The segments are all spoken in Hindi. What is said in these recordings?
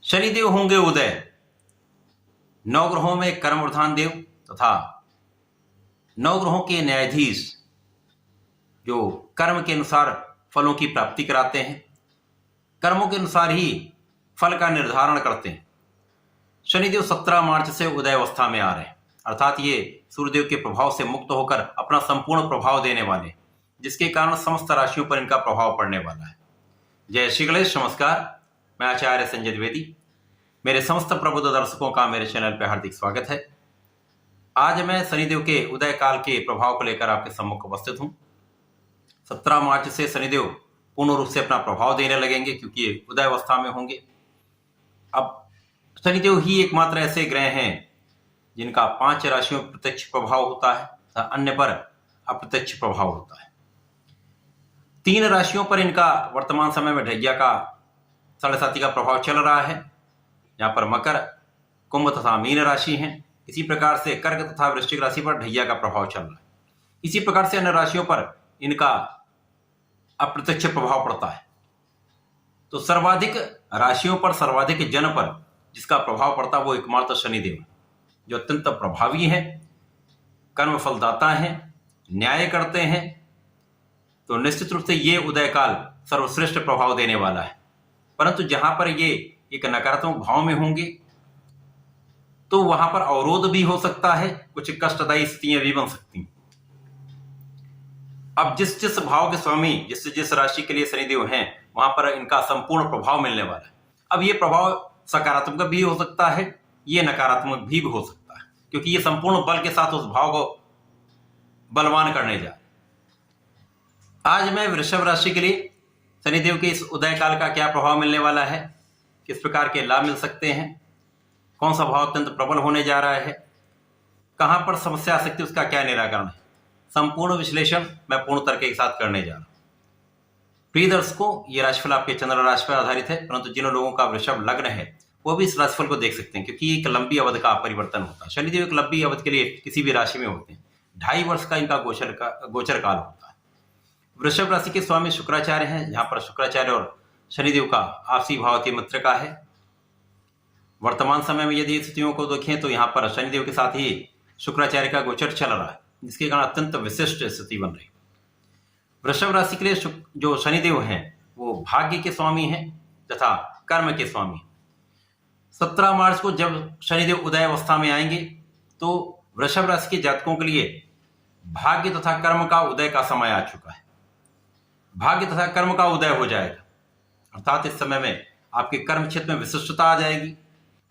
शनिदेव होंगे उदय। नवग्रहों में कर्म प्रधान देव तथा नवग्रहों के न्यायाधीश जो कर्म के अनुसार फलों की प्राप्ति कराते हैं, कर्मों के अनुसार ही फल का निर्धारण करते हैं। शनिदेव 17 मार्च से उदय अवस्था में आ रहे हैं, अर्थात ये सूर्यदेव के प्रभाव से मुक्त होकर अपना संपूर्ण प्रभाव देने वाले, जिसके कारण समस्त राशियों पर इनका प्रभाव पड़ने वाला है। जय श्री गणेश। नमस्कार, मैं आचार्य संजय द्विवेदी। मेरे समस्त प्रबुद्ध दर्शकों का मेरे चैनल पर हार्दिक स्वागत है। आज मैं शनिदेव के उदय काल के प्रभाव को लेकर आपके सम्मुख उपस्थित हूं। 17 मार्च से शनिदेव पूर्ण रूप से अपना प्रभाव देने लगेंगे, क्योंकि ये उदय अवस्था में होंगे। अब शनिदेव ही एकमात्र ऐसे ग्रह हैं जिनका 5 राशियों पर प्रत्यक्ष प्रभाव होता है तथा अन्य पर अप्रत्यक्ष प्रभाव होता है। 3 राशियों पर इनका वर्तमान समय में ढैया का 7.5 का प्रभाव चल रहा है। यहाँ पर मकर, कुंभ तथा मीन राशि हैं। इसी प्रकार से कर्क तथा वृश्चिक राशि पर ढैया का प्रभाव चल रहा है। इसी प्रकार से अन्य राशियों पर इनका अप्रत्यक्ष प्रभाव पड़ता है। तो सर्वाधिक राशियों पर, सर्वाधिक जन पर जिसका प्रभाव पड़ता है वो एकमात्र शनिदेव है, जो अत्यंत प्रभावी हैं, कर्म फलदाता हैं, न्याय करते हैं। तो निश्चित रूप से ये उदय काल सर्वश्रेष्ठ प्रभाव देने वाला है। परंतु जहां पर ये एक नकारात्मक भाव में होंगे तो वहां पर अवरोध भी हो सकता है, कुछ कष्टदायी स्थितियां भी बन सकती हैं। अब जिस जिस भाव के स्वामी, जिस जिस राशि के लिए शनिदेव हैं, वहां पर इनका संपूर्ण प्रभाव मिलने वाला है। अब ये प्रभाव सकारात्मक भी हो सकता है, ये नकारात्मक भी हो सकता है, क्योंकि ये संपूर्ण बल के साथ उस भाव को बलवान करने जा रहे हैं। आज मैं वृषभ राशि के लिए शनिदेव के इस उदय काल का क्या प्रभाव मिलने वाला है, किस प्रकार के लाभ मिल सकते हैं, कौन सा भाव अत्यंत प्रबल होने जा रहा है, कहां पर समस्या आ सकती है, उसका क्या निराकरण है, संपूर्ण विश्लेषण मैं पूर्ण तर्क के साथ करने जा रहा हूं। प्रिय दर्शकों, ये राशिफल आपके चंद्र राशि पर आधारित है, परंतु जिन लोगों का वृषभ लग्न है वो भी इस राशिफल को देख सकते हैं, क्योंकि एक लंबी अवधि का परिवर्तन होता है। शनिदेव एक लंबी अवधि के लिए किसी भी राशि में होते हैं। 2.5 वर्ष का इनका गोचर काल होता है। वृषभ राशि के स्वामी शुक्राचार्य हैं। यहाँ पर शुक्राचार्य और शनिदेव का आपसी भाव की मित्र का है। वर्तमान समय में यदि स्थितियों को देखें तो यहाँ पर शनिदेव के साथ ही शुक्राचार्य का गोचर चल रहा है, जिसके कारण अत्यंत विशिष्ट स्थिति बन रही है। वृषभ राशि के लिए जो शनिदेव हैं वो भाग्य के स्वामी हैं तथा कर्म के स्वामी। 17 मार्च को जब शनिदेव उदय अवस्था में आएंगे तो वृषभ राशि के जातकों के लिए भाग्य तथा कर्म का उदय का समय आ चुका है। भाग्य तथा कर्म का उदय हो जाएगा, अर्थात इस समय में आपके कर्म क्षेत्र में विशिष्टता आ जाएगी।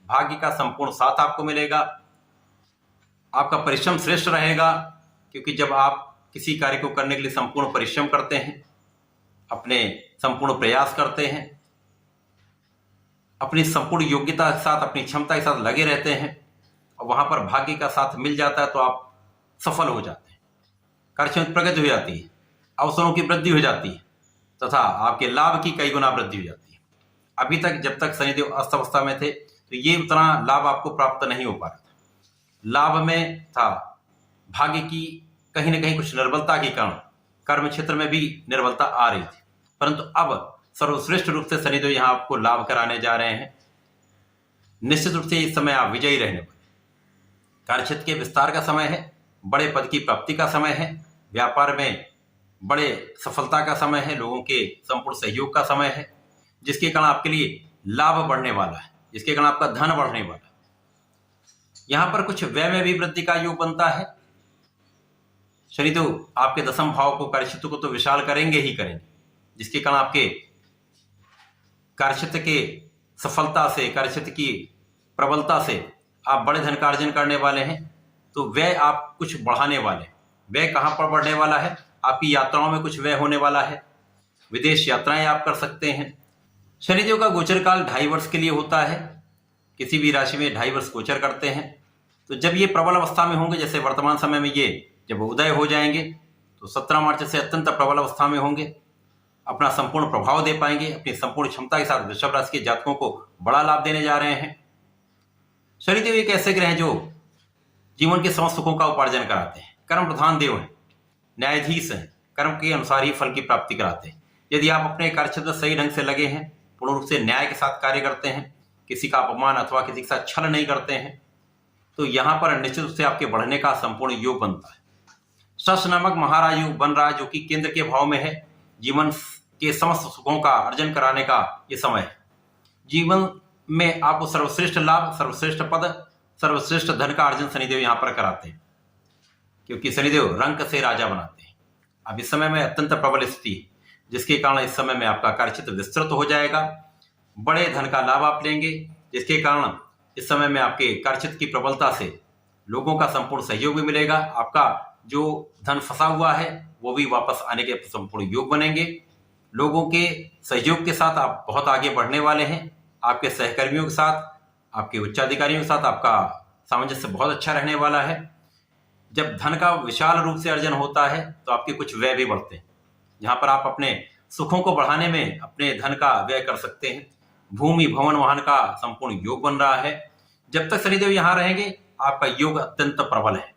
भाग्य का संपूर्ण साथ आपको मिलेगा। आपका परिश्रम श्रेष्ठ रहेगा, क्योंकि जब आप किसी कार्य को करने के लिए संपूर्ण परिश्रम करते हैं, अपने संपूर्ण प्रयास करते हैं, अपनी संपूर्ण योग्यता के साथ, अपनी क्षमता के साथ लगे रहते हैं और वहां पर भाग्य का साथ मिल जाता है तो आप सफल हो जाते हैं। कार्यक्षमता में प्रगति हो जाती है, अवसरों की वृद्धि हो जाती है तथा आपके लाभ की कई गुना वृद्धि हो जाती है। अभी तक जब तक शनिदेव अस्त अवस्था में थे तो ये उतना लाभ आपको प्राप्त नहीं हो पा रहा था। लाभ में था भाग्य की कहीं ना कहीं कुछ निर्बलता के कारण कर्म क्षेत्र में भी निर्बलता आ रही थी, परंतु अब सर्वश्रेष्ठ रूप से शनिदेव यहाँ आपको लाभ कराने जा रहे हैं। निश्चित रूप से इस समय आप विजयी रहने वाले। कार्यक्षेत्र के विस्तार का समय है, बड़े पद की प्राप्ति का समय है, व्यापार में बड़े सफलता का समय है, लोगों के संपूर्ण सहयोग का समय है, जिसके कारण आपके लिए लाभ बढ़ने वाला है, जिसके कारण आपका धन बढ़ने वाला है। यहां पर कुछ व्यय में भी वृद्धि का योग बनता है। शनिदेव आपके 10वें भाव को, कार्यक्षेत्र को तो विशाल करेंगे ही करेंगे, जिसके कारण आपके कार्यक्षेत्र के सफलता से, कार्यक्षेत्र की प्रबलता से आप बड़े धन का अर्जन करने वाले हैं। तो व्यय आप कुछ बढ़ाने वाले। व्यय कहां पर बढ़ने वाला है? आपकी यात्राओं में कुछ व्यय होने वाला है। विदेश यात्राएं आप कर सकते हैं। शनिदेव का गोचर काल 2.5 वर्ष के लिए होता है। किसी भी राशि में 2.5 वर्ष गोचर करते हैं। तो जब ये प्रबल अवस्था में होंगे, जैसे वर्तमान समय में ये जब उदय हो जाएंगे तो 17 मार्च से अत्यंत प्रबल अवस्था में होंगे, अपना संपूर्ण प्रभाव दे पाएंगे। अपनी संपूर्ण क्षमता के साथ वृषभ राशि के जातकों को बड़ा लाभ देने जा रहे हैं। शनिदेव एक ऐसे ग्रह हैं जो जीवन के समस्त सुखों का उपार्जन कराते हैं। कर्म प्रधान देव हैं, न्यायाधीश हैं, कर्म के अनुसार ही फल की प्राप्ति कराते हैं। यदि आप अपने कार्यक्षेत्र में सही ढंग से लगे हैं, पूर्ण रूप से न्याय के साथ कार्य करते हैं, किसी का अपमान अथवा किसी के साथ छल नहीं करते हैं, तो यहाँ पर निश्चित रूप से आपके बढ़ने का संपूर्ण योग बनता है। शश नामक महाराजु बन रहा है, जो कि केंद्र के भाव में है। जीवन के समस्त सुखों का अर्जन कराने का ये समय है। जीवन में आपको सर्वश्रेष्ठ लाभ, सर्वश्रेष्ठ पद, सर्वश्रेष्ठ धन का अर्जन शनिदेव यहाँ पर कराते हैं, क्योंकि शनिदेव रंक से राजा बनाते हैं। अब इस समय में अत्यंत प्रबल स्थिति है, जिसके कारण इस समय में आपका कार्यक्षेत्र विस्तृत हो जाएगा। बड़े धन का लाभ आप लेंगे, जिसके कारण इस समय में आपके कार्यक्षेत्र की प्रबलता से लोगों का संपूर्ण सहयोग भी मिलेगा। आपका जो धन फंसा हुआ है वो भी वापस आने के संपूर्ण योग बनेंगे। लोगों के सहयोग के साथ आप बहुत आगे बढ़ने वाले हैं। आपके सहकर्मियों के साथ, आपके उच्चाधिकारियों के साथ आपका सामंजस्य बहुत अच्छा रहने वाला है। जब धन का विशाल रूप से अर्जन होता है तो आपके कुछ व्यय भी बढ़ते हैं, जहां पर आप अपने सुखों को बढ़ाने में अपने धन का व्यय कर सकते हैं। भूमि भवन वाहन का संपूर्ण योग बन रहा है। जब तक शनिदेव यहाँ रहेंगे आपका योग अत्यंत प्रबल है।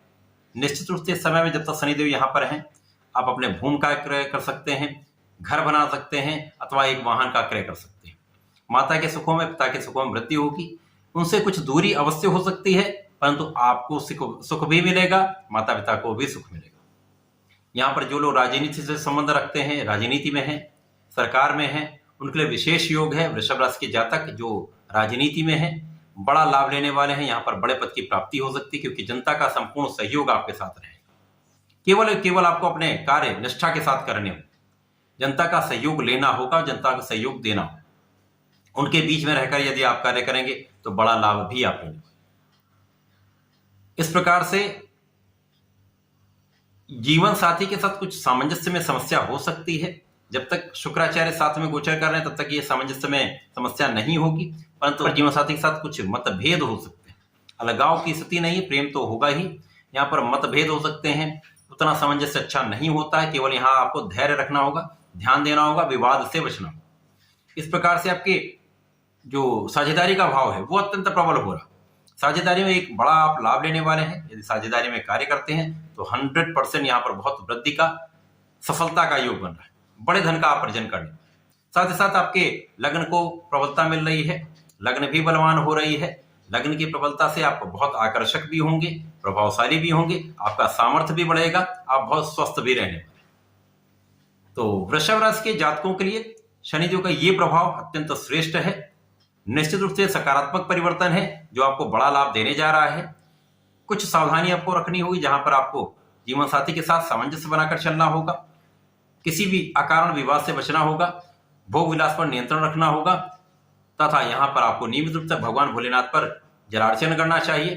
निश्चित रूप से इस समय में जब तक शनिदेव यहाँ पर हैं, आप अपने भूमि का क्रय कर सकते हैं, घर बना सकते हैं अथवा एक वाहन का क्रय कर सकते हैं। माता के सुखों में, पिता के सुखों में वृद्धि होगी। उनसे कुछ दूरी अवश्य हो सकती है, परंतु आपको सुख भी मिलेगा, माता पिता को भी सुख मिलेगा। यहाँ पर जो लोग राजनीति से संबंध रखते हैं, राजनीति में हैं, सरकार में हैं, उनके लिए विशेष योग है। वृषभ राशि के जातक जो राजनीति में हैं बड़ा लाभ लेने वाले हैं। यहाँ पर बड़े पद की प्राप्ति हो सकती है, क्योंकि जनता का संपूर्ण सहयोग आपके साथ रहेगा। केवल आपको अपने कार्य निष्ठा के साथ करने हो, जनता का सहयोग लेना होगा, जनता का सहयोग देना होगा। उनके बीच में रहकर यदि आप कार्य करेंगे तो बड़ा लाभ भी आप लेंगे। इस प्रकार से जीवन साथी के साथ कुछ सामंजस्य में समस्या हो सकती है। जब तक शुक्राचार्य साथ में गोचर कर रहे हैं तब तक ये सामंजस्य में समस्या नहीं होगी, परंतु जीवन साथी के साथ कुछ मतभेद हो सकते हैं। अलगाव की स्थिति नहीं है, प्रेम तो होगा ही, यहाँ पर मतभेद हो सकते हैं। उतना सामंजस्य अच्छा नहीं होता है। केवल यहाँ आपको धैर्य रखना होगा, ध्यान देना होगा, विवाद से बचना होगा। इस प्रकार से आपके जो साझेदारी का भाव है वो अत्यंत प्रबल हो रहा। साझेदारी में एक बड़ा आप लाभ लेने वाले हैं। यदि साझेदारी में कार्य करते हैं तो 100% यहाँ पर बहुत वृद्धि का, सफलता का योग बन रहा है। बड़े धन का आप अर्जन करने, साथ ही साथ आपके लग्न को प्रबलता मिल रही है, लग्न भी बलवान हो रही है। लग्न की प्रबलता से आप बहुत आकर्षक भी होंगे, प्रभावशाली भी होंगे, आपका सामर्थ्य भी बढ़ेगा, आप बहुत स्वस्थ भी रहने वाले। तो वृषभ राशि के जातकों के लिए शनिदेव का ये प्रभाव अत्यंत श्रेष्ठ है। निश्चित रूप से सकारात्मक परिवर्तन है जो आपको बड़ा लाभ देने जा रहा है। कुछ सावधानी आपको रखनी होगी, जहां पर आपको जीवन साथी के साथ सामंजस्य बनाकर चलना होगा, किसी भी अकारण विवाद से बचना होगा, भोग विलास पर नियंत्रण रखना होगा, तथा यहाँ पर आपको नियमित रूप से भगवान भोलेनाथ पर जलार्चन करना चाहिए।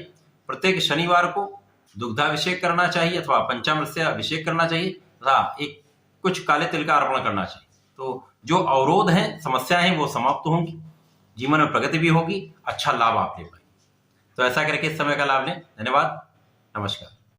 प्रत्येक शनिवार को दुग्धाभिषेक करना चाहिए अथवा पंचामृत से अभिषेक करना चाहिए तथा एक कुछ काले तिल का अर्पण करना चाहिए। तो जो अवरोध हैं, समस्याएं हैं, वो समाप्त होंगी, जीवन में प्रगति भी होगी, अच्छा लाभ आप ले पाएंगे। तो ऐसा करके इस समय का लाभ लें। धन्यवाद, नमस्कार।